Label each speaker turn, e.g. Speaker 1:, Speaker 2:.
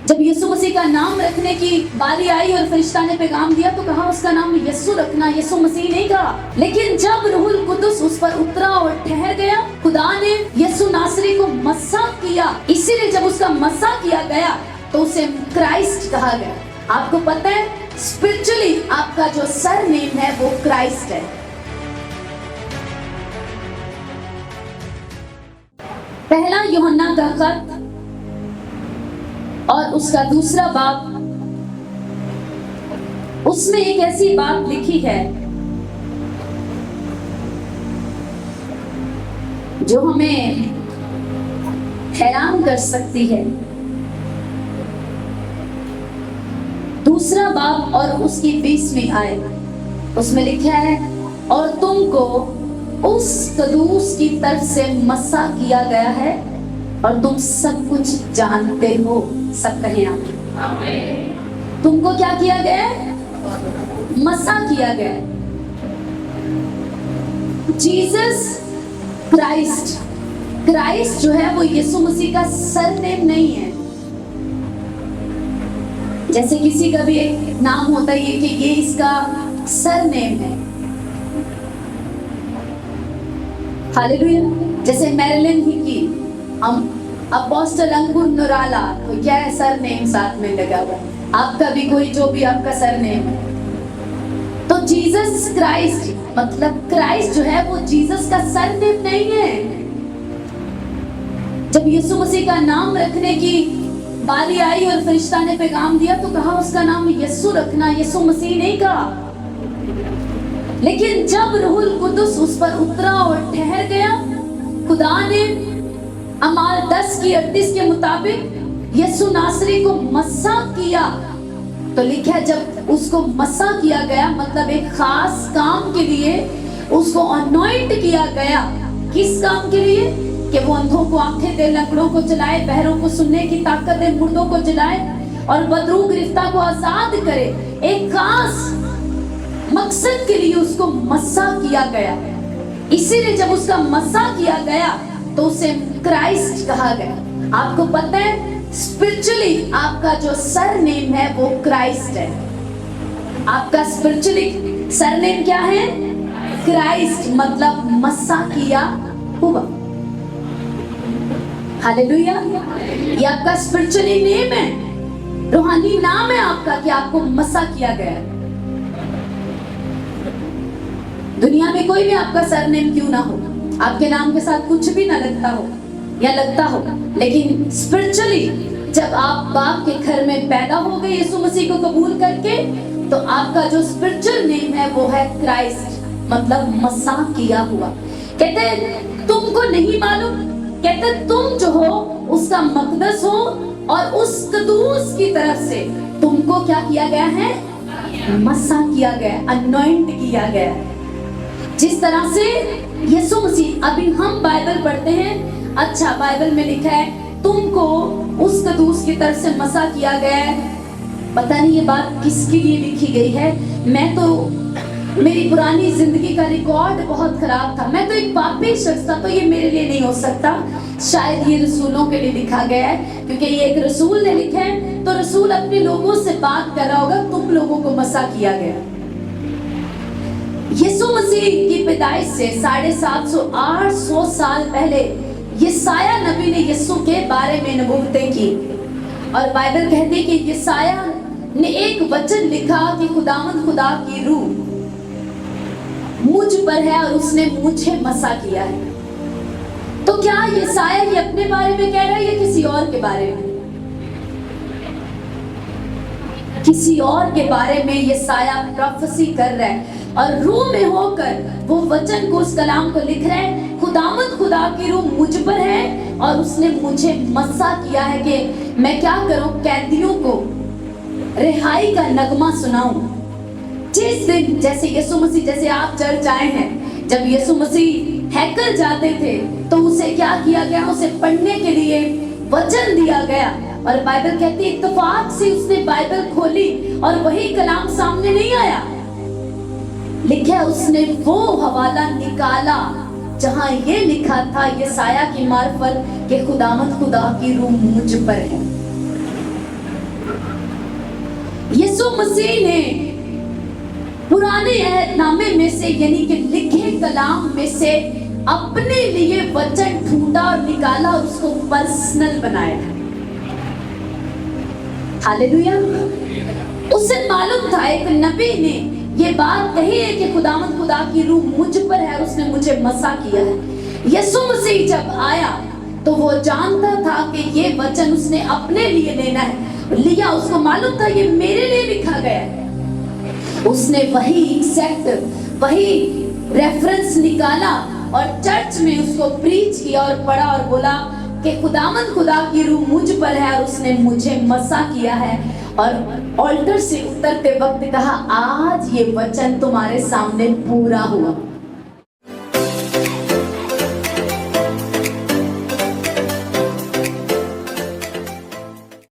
Speaker 1: जब यीशु मसीह का नाम रखने की बारी आई और फरिश्ता ने पैगाम दिया तो कहा उसका नाम यीशु रखना, यीशु मसीह नहीं कहा। लेकिन जब रूहुल कुदुस उस पर उतरा और ठहर गया, खुदा ने यीशु नासरी को मस्सा किया, इसीलिए जब उसका मस्सा किया गया तो उसे क्राइस्ट कहा गया। आपको पता है स्पिरिचुअली आपका जो सर नेम है वो क्राइस्ट है। पहला यूहन्ना का खत और उसका दूसरा बाब, उसमें एक ऐसी बात लिखी है जो हमें हैरान कर सकती है। दूसरा बाब और उसकी 20वीं आयत, उसमें लिखा है और तुमको उस कदूस की तरफ से मस्सा किया गया है और तुम सब कुछ जानते हो। सब कहें आमीन। तुमको क्या किया गया है? मस्सा किया गया। जीसस क्राइस्ट, क्राइस्ट जो है वो यीशु मसीह का सरनेम नहीं है। जैसे किसी का भी एक नाम होता है कि ये इसका सरनेम है। हालेलुया। जैसे मैरिलिन हिकी, हम अपोस्टल अंकुर नुराला, तो क्या है सरनेम साथ में लगा हुआ। आपका भी कोई जो भी आपका सरनेम है। तो जीसस क्राइस्ट मतलब क्राइस्ट जो है वो जीसस का सरनेम नहीं है। जब यीशु मसीह का नाम रखने की बारी आई और फरिश्ता ने पैगाम दिया तो कहा उसका नाम यीशु रखना, यीशु मसीह नहीं कहा। लेकिन जब रूहुल कुदुस उस पर उतरा और ठहर गया, खुदा ने अमाल 10:38 के मुताबिक यीशु नासरी को मस्सा किया। तो लिखा है जब उसको मस्सा किया गया मतलब एक खास काम के लिए उसको अनॉइंट किया गया। किस काम के लिए? कि वो अंधों को आंखें दे, लंगड़ों को चलाए, बहरों को सुनने की ताकत दे, मुर्दों को जलाए और बदरू गिरफ्तार को आजाद करे। एक खास मकसद के लिए उसको मस्सा किया गया। इसीलिए जब उसका मस्सा किया गया तो उसे क्राइस्ट कहा गया। आपको पता है स्पिरिचुअली आपका जो सरनेम है वो क्राइस्ट है। आपका स्पिरिचुअली सरनेम क्या है? क्राइस्ट मतलब मस्सा किया हुआ। हालेलुया। ये आपका स्पिरिचुअली नेम है, रूहानी नाम है आपका कि आपको मस्सा किया गया। दुनिया में कोई भी आपका सरनेम क्यों ना हो, आपके नाम के साथ कुछ भी ना लगता हो या लगता हो, लेकिन स्पिरिचुअली जब आप बाप के घर में पैदा हो गए यीशु मसीह को कबूल करके, तो आपका जो स्पिरिचुअल नेम है वो है क्राइस्ट मतलब मस्सा किया हुआ। कहते तुमको नहीं मालूम, कहते तुम जो हो उसका मकदस हो और उस कदूस की तरफ से तुमको क्या किया गया है? मस्सा किया गया, अनॉइंट किया गया। जिस तरह से यीशु मसीह, अभी हम बाइबल पढ़ते हैं, अच्छा बाइबल में लिखा है तुमको उस कदूस की तरफ से मसा किया गया है। पता नहीं ये बात किसके लिए लिखी गई है। मैं तो, मेरी पुरानी जिंदगी का रिकॉर्ड बहुत खराब था, मैं तो एक पापी शख्स था, तो ये मेरे लिए नहीं हो सकता। शायद ये रसूलों के लिए लिखा गया है, क्योंकि ये एक रसूल ने लिखा है तो रसूल अपने लोगों से बात कर रहा होगा, तुम लोगों को मसा किया गया। यीशु मसीह की पैदाइश से 750-800 साल पहले यशायाह नबी ने यीशु के बारे में नबूवतें की और बाइबल कहती है कि यशायाह ने एक वचन लिखा कि खुदावंद खुदा की रूह मुझ पर है और उसने मुझे मसा किया है। तो क्या यशायाह ये अपने बारे में कह रहा है या किसी और के बारे में? किसी और के बारे में यशायाह प्रोफेसी कर रहा है और रूह में होकर वो वचन को, उस कलाम को लिख रहे हैं। खुदावंद खुदा की रूह मुझ पर है और उसने मुझे मस्सा किया है कि मैं क्या करूं, कैदियों को रिहाई का नगमा सुनाऊं। जिस दिन जैसे यीशु मसीह, जैसे आप चर्च आए हैं, जब यीशु मसीह हैकल जाते थे तो उसे क्या किया गया? उसे पढ़ने के लिए वचन दिया गया और बाइबल कहती है इत्तेफाक से उसने बाइबल खोली और वही कलाम सामने नहीं आया, लिखा उसने वो हवाला निकाला जहां ये लिखा था यशायाह की मार्फत कि खुदावंद खुदा की रूह मुझ पर है। यीशु मसीह ने पुराने अहदनामे में से यानी कि लिखे कलाम में से अपने लिए वचन ढूंढा और निकाला और उसको पर्सनल बनाया। हालेलुया। उसे मालूम था, एक नबी ने ये बात कही है कि खुदावंद खुदा की रूह मुझ पर है, उसने मुझे मसा किया है। यीशु मसीह जब आया तो वो जानता था कि ये वचन उसने अपने लिए लेना है, लिया। उसको मालूम था ये मेरे लिए लिखा गया है। उसने वही एग्जैक्ट वही रेफरेंस निकाला और चर्च में उसको प्रीच किया और पढ़ा और बोला कि खुदावंद खुदा की रूह मुझ पर है और उसने मुझे मसा किया है। और ऑल्टर से उतरते वक्त कहा, आज ये वचन तुम्हारे सामने पूरा हुआ।